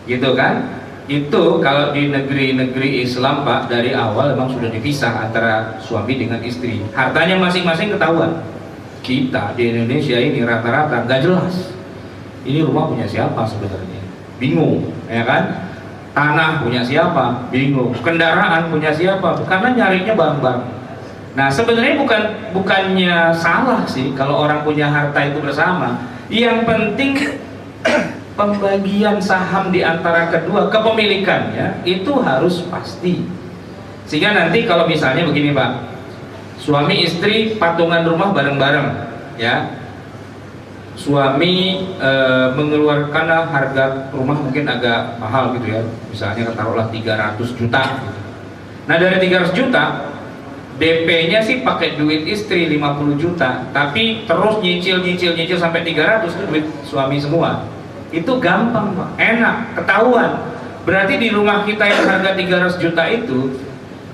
gitu kan? Itu kalau di negeri-negeri Islam Pak, dari awal memang sudah dipisah antara suami dengan istri. Hartanya masing-masing ketahuan. Kita di Indonesia ini rata-rata nggak jelas. Ini rumah punya siapa sebenarnya? Bingung, ya kan? Tanah punya siapa? Bingung. Kendaraan punya siapa? Karena nyarinya bareng-bareng. Nah sebenarnya bukannya salah sih kalau orang punya harta itu bersama. Yang penting pembagian saham di antara kedua, kepemilikannya itu harus pasti. Sehingga nanti kalau misalnya begini Pak, suami istri patungan rumah bareng-bareng, ya. Suami mengeluarkan harga rumah mungkin agak mahal gitu ya, misalnya taruhlah 300 juta gitu. Nah dari 300 juta DP-nya sih pakai duit istri 50 juta, tapi terus nyicil sampai 300 itu duit suami semua. Itu gampang Pak, enak, ketahuan. Berarti di rumah kita yang harga 300 juta itu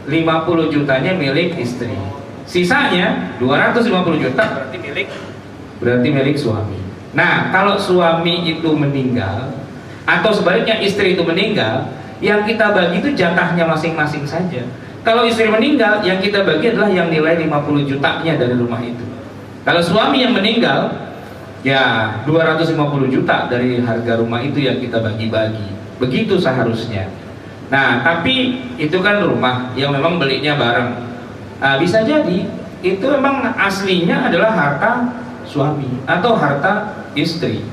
50 jutanya milik istri, sisanya 250 juta berarti milik suami. Nah, kalau suami itu meninggal atau sebaliknya istri itu meninggal, yang kita bagi itu jatahnya masing-masing saja. Kalau istri meninggal, yang kita bagi adalah yang nilai 50 jutanya dari rumah itu. Kalau suami yang meninggal, ya 250 juta dari harga rumah itu yang kita bagi-bagi. Begitu seharusnya. Nah, tapi itu kan rumah yang memang belinya bareng. Bisa jadi itu memang aslinya adalah harta suami atau harta istri.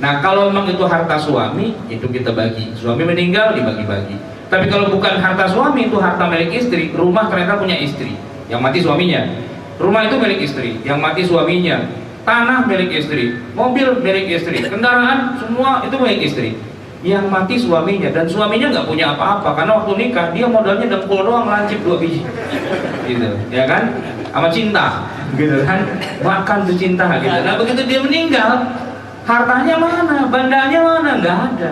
Nah, kalau memang itu harta suami, itu kita bagi. Suami meninggal dibagi-bagi. Tapi kalau bukan harta suami, itu harta milik istri. Rumah ternyata punya istri, yang mati suaminya. Rumah itu milik istri, yang mati suaminya. Tanah milik istri, mobil milik istri, kendaraan semua itu milik istri. Yang mati suaminya, dan suaminya nggak punya apa-apa karena waktu nikah dia modalnya dengkul doang, lancip 2 biji, gitu, ya kan? Sama cinta, gitu kan? Makan tuh cinta, gitu. Nah begitu dia meninggal, hartanya mana, bandanya mana, nggak ada.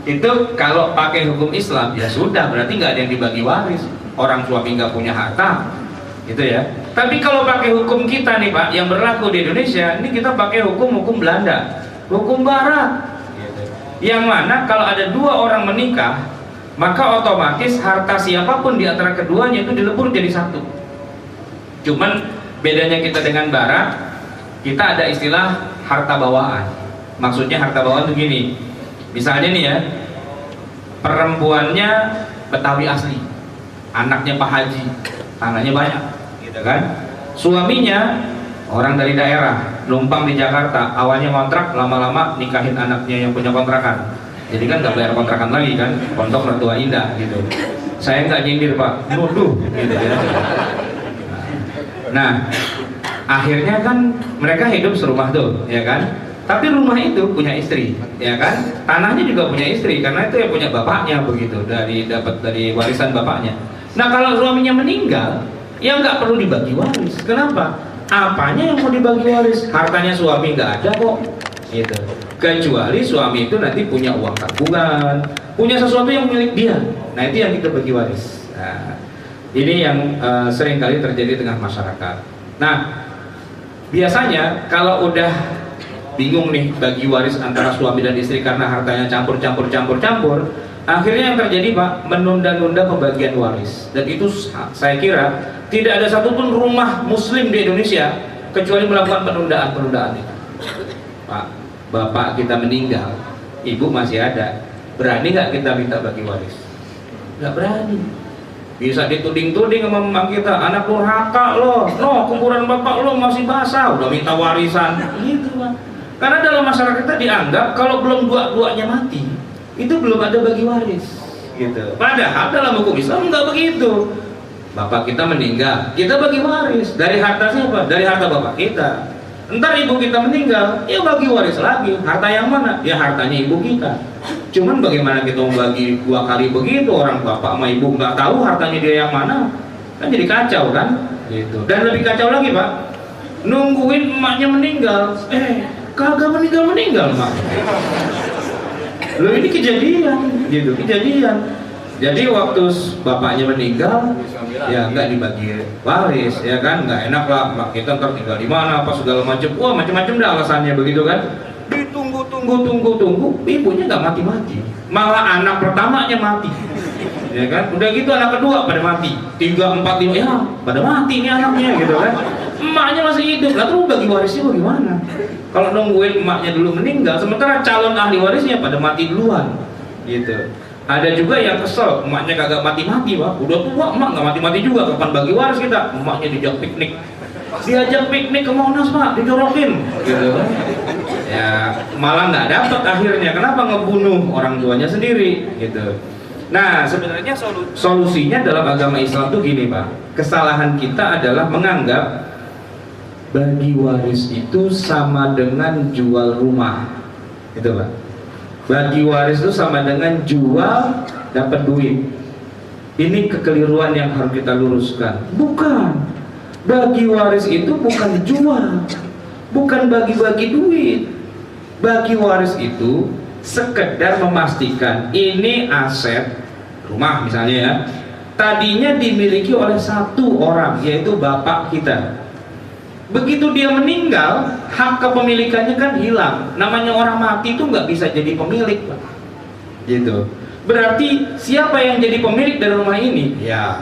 Itu kalau pakai hukum Islam ya sudah, berarti nggak ada yang dibagi waris. Orang suami nggak punya harta, gitu ya. Tapi kalau pakai hukum kita nih Pak, yang berlaku di Indonesia, ini kita pakai hukum Belanda, hukum Barat, gitu. Yang mana kalau ada 2 orang menikah, maka otomatis harta siapapun di antara keduanya itu dilebur jadi satu. Cuman bedanya kita dengan Barat, kita ada istilah harta bawaan. Maksudnya harta bawaan itu gini. Misalnya nih ya, perempuannya Betawi asli, anaknya Pak Haji, tanahnya banyak, gitu kan. Suaminya orang dari daerah, numpang di Jakarta, awalnya kontrak, lama-lama nikahin anaknya yang punya kontrakan. Jadi kan nggak bayar kontrakan lagi kan, Pondok Mertua Indah gitu. Saya nggak nyindir Pak, nuduh, gitu ya. Nah, akhirnya kan mereka hidup serumah tuh, ya kan. Tapi rumah itu punya istri, ya kan? Tanahnya juga punya istri, karena itu yang punya bapaknya begitu, dapat dari warisan bapaknya. Nah kalau suaminya meninggal, ya nggak perlu dibagi waris. Kenapa? Apanya yang mau dibagi waris? Hartanya suami nggak ada kok, gitu. Kecuali suami itu nanti punya uang tabungan, punya sesuatu yang milik dia. Nah itu yang kita bagi waris. Nah, ini yang sering kali terjadi di tengah masyarakat. Nah biasanya kalau udah bingung nih bagi waris antara suami dan istri karena hartanya campur, akhirnya yang terjadi Pak, menunda-nunda pembagian waris. Dan itu saya kira tidak ada satupun rumah muslim di Indonesia kecuali melakukan penundaan itu. Pak, bapak kita meninggal, ibu masih ada, berani nggak kita minta bagi waris? Nggak berani. Bisa dituding-tuding sama emak kita, anak durhaka lo, no kuburan bapak lo masih basah, udah minta warisan, gitu Pak. Karena dalam masyarakat kita dianggap kalau belum dua-duanya mati, itu belum ada bagi waris, gitu. Padahal dalam hukum Islam nggak begitu. Bapak kita meninggal, kita bagi waris dari harta siapa? Dari harta bapak kita. Entar ibu kita meninggal, ya bagi waris lagi. Harta yang mana? Ya hartanya ibu kita. Cuman bagaimana kita mau bagi 2 kali begitu, orang bapak sama ibu nggak tahu hartanya dia yang mana, kan jadi kacau kan? Gitu. Dan lebih kacau lagi Pak, nungguin emaknya meninggal, kagak meninggal Mak. Loh ini kejadian, gitu, kejadian. Jadi waktu bapaknya meninggal, ya nggak dibagi waris, ya kan, nggak enak lah, mak kita ntar tinggal di mana, apa segala macam, wah macam-macam dah alasannya begitu kan. Ditunggu, ibunya nggak mati-mati, malah anak pertamanya mati, ya kan. Udah gitu anak kedua pada mati, 3, 4, 5, ya pada mati nih anaknya, gitu kan. Emaknya masih hidup, lah terus bagi warisnya bagaimana? Kalau nungguin emaknya dulu meninggal, sementara calon ahli warisnya pada mati duluan, gitu. Ada juga yang kesel, emaknya kagak mati-mati Pak, udah tua emak nggak mati-mati juga, kapan bagi waris kita? Emaknya diajak piknik ke Monas Pak, dijorokin, gitu. Ya malah nggak dapat akhirnya, kenapa ngebunuh orang tuanya sendiri, gitu. Nah sebenarnya solusinya dalam agama Islam tuh gini Pak, kesalahan kita adalah menganggap bagi waris itu sama dengan jual rumah, gitu Pak. Bagi waris itu sama dengan jual dapat duit. Ini kekeliruan yang harus kita luruskan. Bukan, bagi waris itu bukan dijual, bukan bagi-bagi duit. Bagi waris itu sekedar memastikan ini aset rumah misalnya ya, tadinya dimiliki oleh satu orang, yaitu bapak kita. Begitu dia meninggal, hak kepemilikannya kan hilang. Namanya orang mati itu nggak bisa jadi pemilik, Pak. Gitu. Berarti siapa yang jadi pemilik dari rumah ini? Ya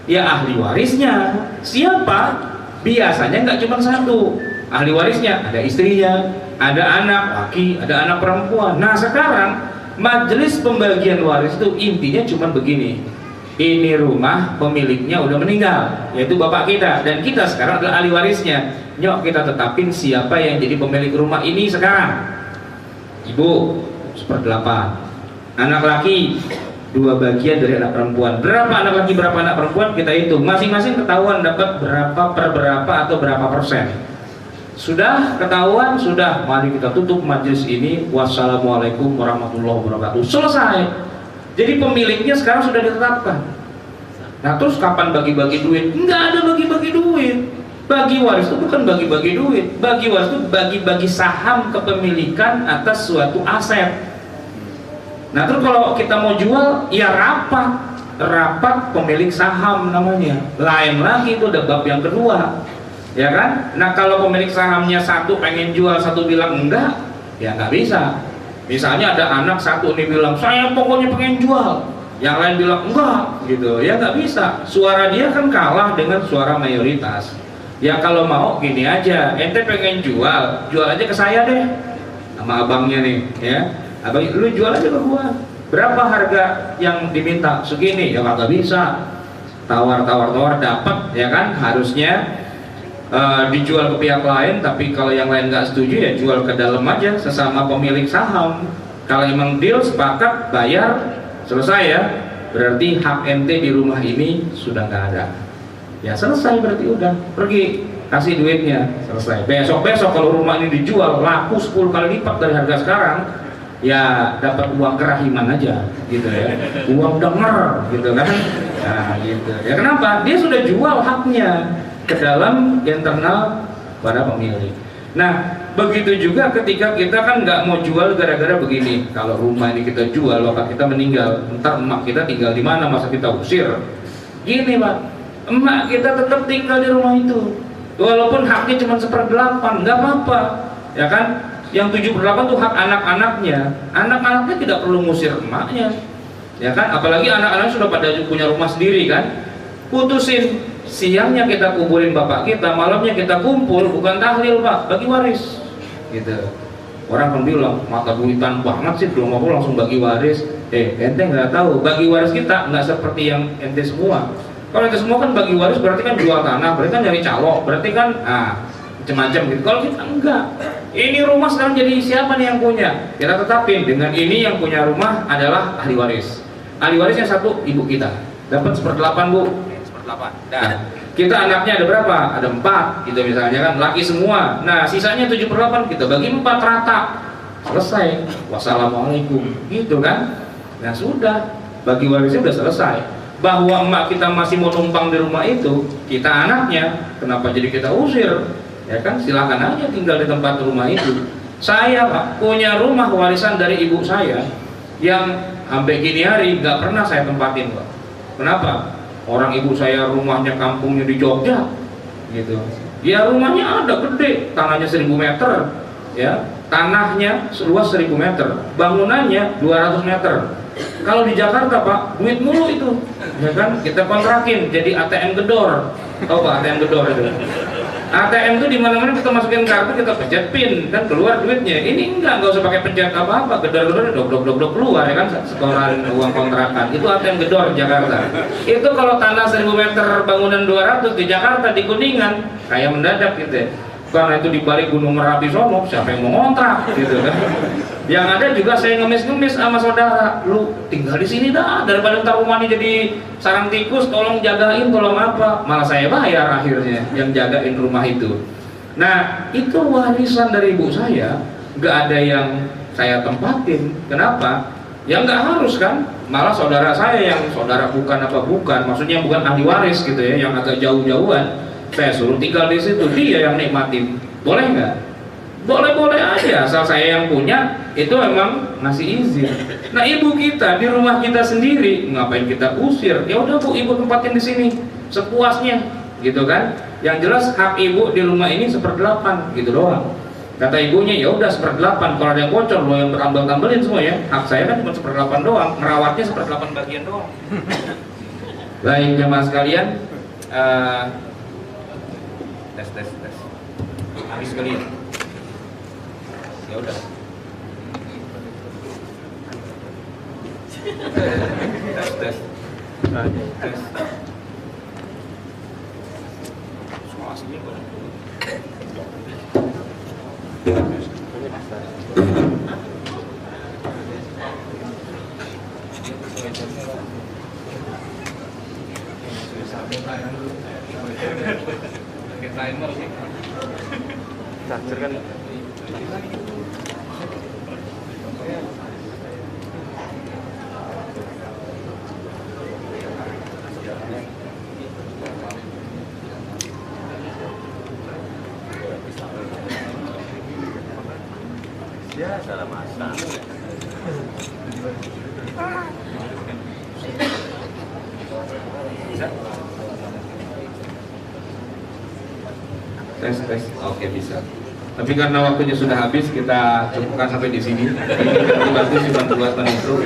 ahli warisnya. Siapa? Biasanya nggak cuma satu. Ahli warisnya ada istrinya, ada anak laki, ada anak perempuan. Nah sekarang majelis pembagian waris itu intinya cuma begini. Ini rumah pemiliknya udah meninggal, yaitu bapak kita, dan kita sekarang adalah ahli warisnya. Nyok, kita tetapin siapa yang jadi pemilik rumah ini sekarang. Ibu 1/8, anak laki 2 bagian dari anak perempuan. Berapa anak laki, berapa anak perempuan, kita hitung. Masing-masing ketahuan dapat berapa per berapa atau berapa persen. Sudah ketahuan, sudah. Mari kita tutup majelis ini. Wassalamualaikum warahmatullahi wabarakatuh. Selesai. Jadi pemiliknya sekarang sudah ditetapkan. Nah terus kapan bagi-bagi duit? Enggak ada bagi-bagi duit. Bagi waris itu bukan bagi-bagi duit. Bagi waris itu bagi-bagi saham kepemilikan atas suatu aset. Nah terus kalau kita mau jual, ya rapat pemilik saham namanya. Lain lagi, itu ada bab yang kedua, ya kan? Nah kalau pemilik sahamnya satu pengen jual, satu bilang enggak, ya nggak bisa. Misalnya ada anak satu nih bilang saya pokoknya pengen jual, yang lain bilang enggak, gitu ya, nggak bisa. Suara dia kan kalah dengan suara mayoritas. Ya kalau mau gini aja, ente pengen jual aja ke saya deh, sama abangnya nih, ya. Abang, lu jual aja ke gua. Berapa harga yang diminta? Segini, ya nggak bisa. Tawar dapat, ya kan? Harusnya dijual ke pihak lain, tapi kalau yang lain nggak setuju ya jual ke dalam aja sesama pemilik saham. Kalau emang deal sepakat bayar selesai ya, berarti hak ente di rumah ini sudah nggak ada. Ya selesai, berarti udah pergi kasih duitnya, selesai. Besok kalau rumah ini dijual laku 10 kali lipat dari harga sekarang, ya dapat uang kerahiman aja gitu ya, uang denger gitu kan. Nah gitu ya, kenapa? Dia sudah jual haknya ke dalam internal pada pemilik. Nah begitu juga ketika kita kan nggak mau jual gara-gara begini. Kalau rumah ini kita jual, bapak kita meninggal, ntar emak kita tinggal di mana, masa kita usir? Gini Pak, emak kita tetap tinggal di rumah itu, walaupun haknya cuma 1/8, nggak apa-apa, ya kan? Yang 7/8 itu hak anak-anaknya. Anak-anaknya tidak perlu ngusir emaknya, ya kan? Apalagi anak-anak sudah pada punya rumah sendiri kan. Putusin, siangnya kita kuburin bapak kita, malamnya kita kumpul, bukan tahlil Pak, bagi waris gitu. Orang kan bilang mata duitan banget sih, belum mau langsung bagi waris. Ente nggak tahu, bagi waris kita nggak seperti yang ente semua. Kalau ente semua kan bagi waris berarti kan jual tanah, berarti kan nyari calo, berarti kan macam-macam gitu. Kalau kita enggak, ini rumah sekarang jadi siapa nih yang punya? Kita tetapin dengan ini yang punya rumah adalah ahli waris. Ahli warisnya satu, ibu kita dapat 1/8 Bu. 1/8. Nah, kita anaknya ada berapa? Ada 4 gitu misalnya kan, laki semua. Nah sisanya 7/8 kita bagi 4 rata, selesai. Wassalamualaikum gitu kan. Nah sudah, bagi warisnya sudah selesai. Bahwa emak kita masih mau numpang di rumah itu, kita anaknya, kenapa jadi kita usir? Ya kan, silakan aja tinggal di tempat rumah itu. Saya Pak punya rumah warisan dari ibu saya yang sampai gini hari nggak pernah saya tempatin Pak. Kenapa? Orang ibu saya rumahnya kampungnya di Jogja gitu. Ya rumahnya ada gede, tanahnya 1000 meter, ya tanahnya seluas 1000 meter, bangunannya 200 meter. Kalau di Jakarta Pak, duit mulu itu, ya kan? Kita kontrakin jadi ATM gedor. Tahu Pak ATM gedor itu? ATM itu dimana-mana kita masukin kartu, kita pencet pin, kan keluar duitnya. Ini enggak usah pakai pencet apa-apa, gedor-gedor dok keluar ya kan, setoran uang kontrakan. Itu ATM gedor Jakarta. Itu kalau tanah 1000 meter bangunan 200 di Jakarta, di Kuningan, kayak mendadak gitu ya. Karena itu di balik Gunung Merapi sono, siapa yang mau ngontrak gitu kan. Yang ada juga saya ngemis-ngemis sama saudara, lu tinggal di sini dah, daripada ntar rumah ini jadi sarang tikus, tolong jagain, tolong apa. Malah saya bayar akhirnya yang jagain rumah itu. Nah itu warisan dari ibu saya, nggak ada yang saya tempatin. Kenapa? Ya nggak harus kan, malah saudara saya yang saudara bukan apa bukan, maksudnya bukan ahli waris gitu ya, yang agak jauh-jauhan, saya suruh tinggal di situ, dia yang nikmatin, boleh nggak? Boleh-boleh aja, asal saya yang punya, itu memang ngasih izin. Nah ibu kita di rumah kita sendiri, ngapain kita usir? Ya udah bu, ibu tempatin di sini sepuasnya, gitu kan? Yang jelas hak ibu di rumah ini 1/8 gitu doang. Kata ibunya, ya udah 1/8, kalau ada yang bocor lo yang berambel-tambelin semua ya, hak saya kan cuma 1/8 doang, merawatnya 1/8 bagian doang. Baik jemaah sekalian, tes habis kalian, ya udah. tes semua sini boleh. Timer sih. Charger kan. Ya, salah masak. Tes, oke bisa. Tapi karena waktunya sudah habis, kita cukupkan sampai di sini. Ini bagus cuma buat menutup.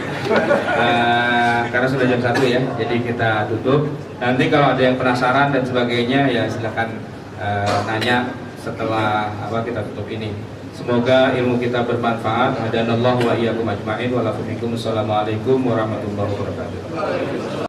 Karena sudah jam 1 ya, jadi kita tutup. Nanti kalau ada yang penasaran dan sebagainya, ya silakan nanya setelah kita tutup ini. Semoga ilmu kita bermanfaat. Hadanallahu wa iyyakum ajma'in. Wassalamualaikum warahmatullahi wabarakatuh.